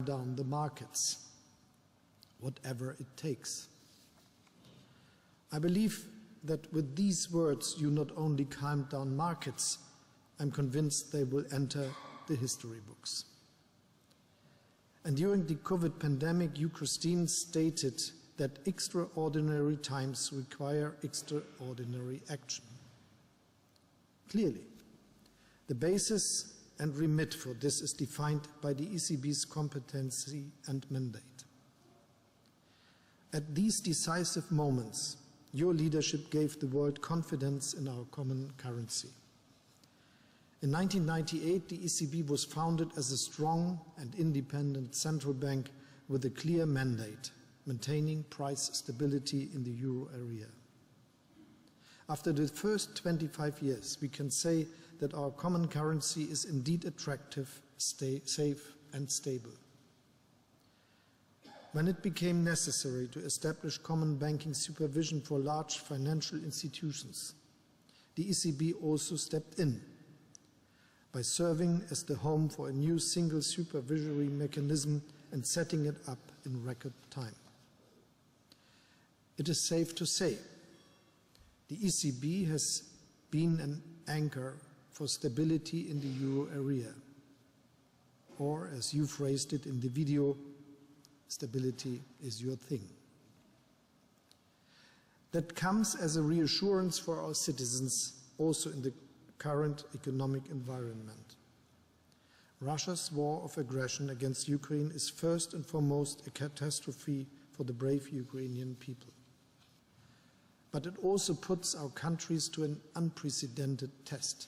down the markets, whatever it takes. I believe that with these words you not only calmed down markets, I'm convinced they will enter the history books. And during the COVID pandemic, you, Christine, stated that extraordinary times require extraordinary action. Clearly, the basis and remit for this is defined by the ECB's competency and mandate. At these decisive moments, your leadership gave the world confidence in our common currency. In 1998, the ECB was founded as a strong and independent central bank with a clear mandate, maintaining price stability in the euro area. After the first 25 years, we can say that our common currency is indeed attractive, safe and stable. When it became necessary to establish common banking supervision for large financial institutions, the ECB also stepped in by serving as the home for a new single supervisory mechanism and setting it up in record time. It is safe to say the ECB has been an anchor for stability in the euro area, or as you phrased it in the video, stability is your thing. That comes as a reassurance for our citizens, also in the current economic environment. Russia's war of aggression against Ukraine is first and foremost a catastrophe for the brave Ukrainian people. But it also puts our countries to an unprecedented test.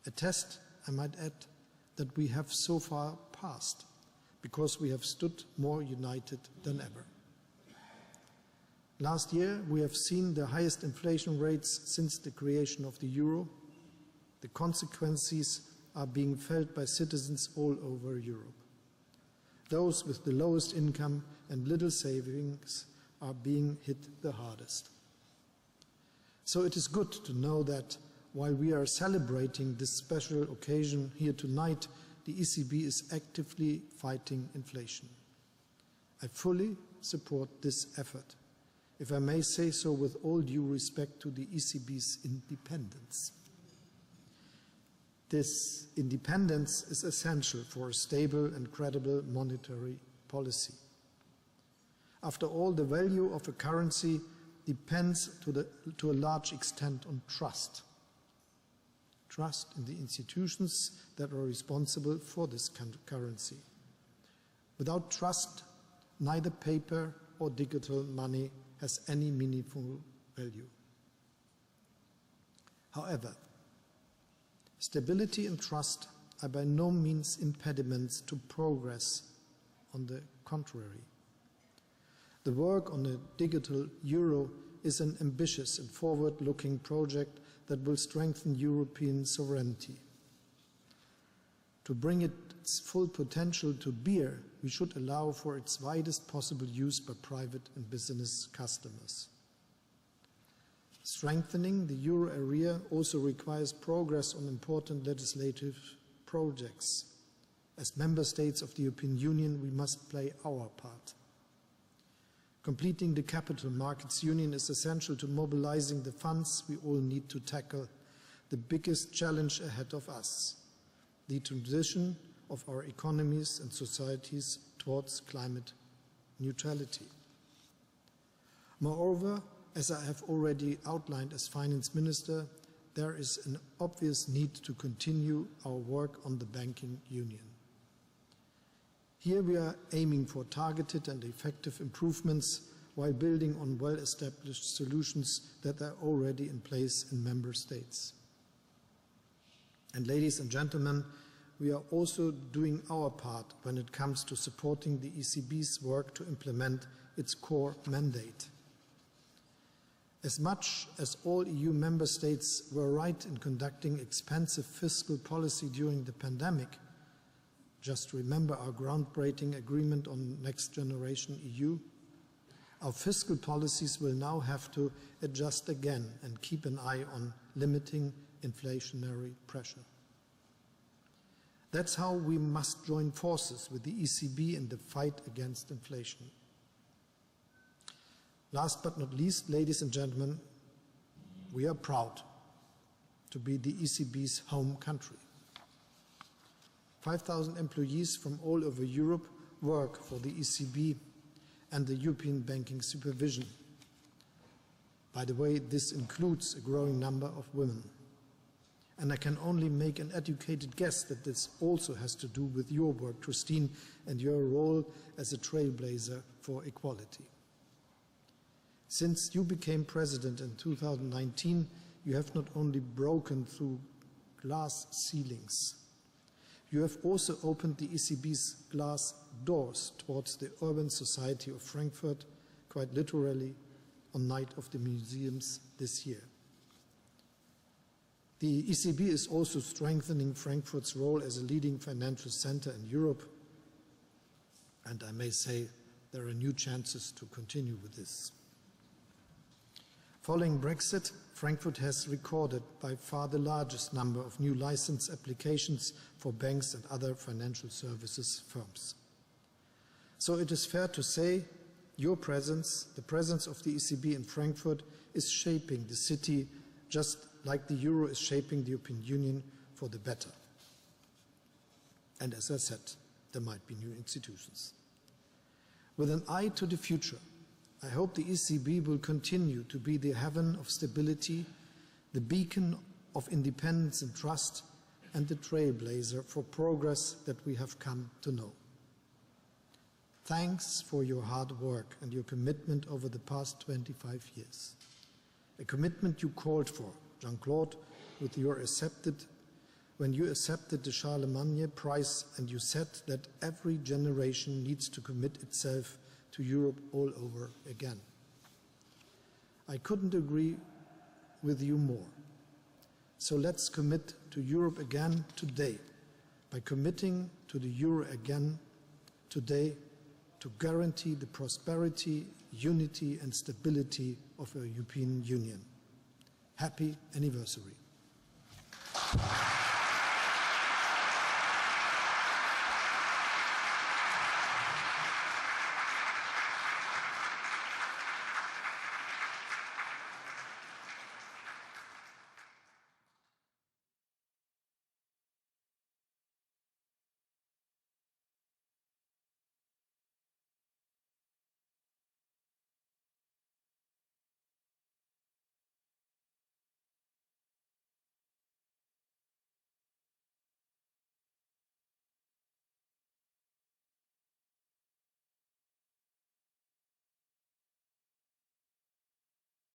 A test, I might add, that we have so far passed, because we have stood more united than ever. Last year, we have seen the highest inflation rates since the creation of the euro. The consequences are being felt by citizens all over Europe. Those with the lowest income and little savings are being hit the hardest. So it is good to know that while we are celebrating this special occasion here tonight, the ECB is actively fighting inflation. I fully support this effort, if I may say so with all due respect to the ECB's independence. This independence is essential for a stable and credible monetary policy. After all, the value of a currency depends to a large extent on trust. Trust in the institutions that are responsible for this currency. Without trust, neither paper or digital money has any meaningful value. However, stability and trust are by no means impediments to progress. On the contrary, the work on a digital euro is an ambitious and forward-looking project that will strengthen European sovereignty. To bring its full potential to bear, we should allow for its widest possible use by private and business customers. Strengthening the euro area also requires progress on important legislative projects. As member states of the European Union, we must play our part. Completing the capital markets union is essential to mobilizing the funds we all need to tackle the biggest challenge ahead of us, the transition of our economies and societies towards climate neutrality. Moreover, as I have already outlined as Finance Minister, there is an obvious need to continue our work on the banking union. Here we are aiming for targeted and effective improvements while building on well-established solutions that are already in place in member states. And ladies and gentlemen, we are also doing our part when it comes to supporting the ECB's work to implement its core mandate. As much as all EU member states were right in conducting expansive fiscal policy during the pandemic, just remember our groundbreaking agreement on Next Generation EU. Our fiscal policies will now have to adjust again and keep an eye on limiting inflationary pressure. That's how we must join forces with the ECB in the fight against inflation. Last but not least, ladies and gentlemen, we are proud to be the ECB's home country. 5,000 employees from all over Europe work for the ECB and the European banking supervision. By the way, this includes a growing number of women. And I can only make an educated guess that this also has to do with your work, Christine, and your role as a trailblazer for equality. Since you became president in 2019, you have not only broken through glass ceilings, you have also opened the ECB's glass doors towards the urban society of Frankfurt, quite literally, on Night of the Museums this year. The ECB is also strengthening Frankfurt's role as a leading financial center in Europe, and I may say there are new chances to continue with this. Following Brexit, Frankfurt has recorded by far the largest number of new license applications for banks and other financial services firms. So it is fair to say your presence, the presence of the ECB in Frankfurt, is shaping the city just like the euro is shaping the European Union for the better. And as I said, there might be new institutions. With an eye to the future, I hope the ECB will continue to be the haven of stability, the beacon of independence and trust, and the trailblazer for progress that we have come to know. Thanks for your hard work and your commitment over the past 25 years. A commitment you called for, Jean-Claude, when you accepted the Charlemagne Prize, and you said that every generation needs to commit itself to Europe all over again. I couldn't agree with you more. So let's commit to Europe again today, by committing to the euro again today to guarantee the prosperity, unity and stability of our European Union. Happy anniversary.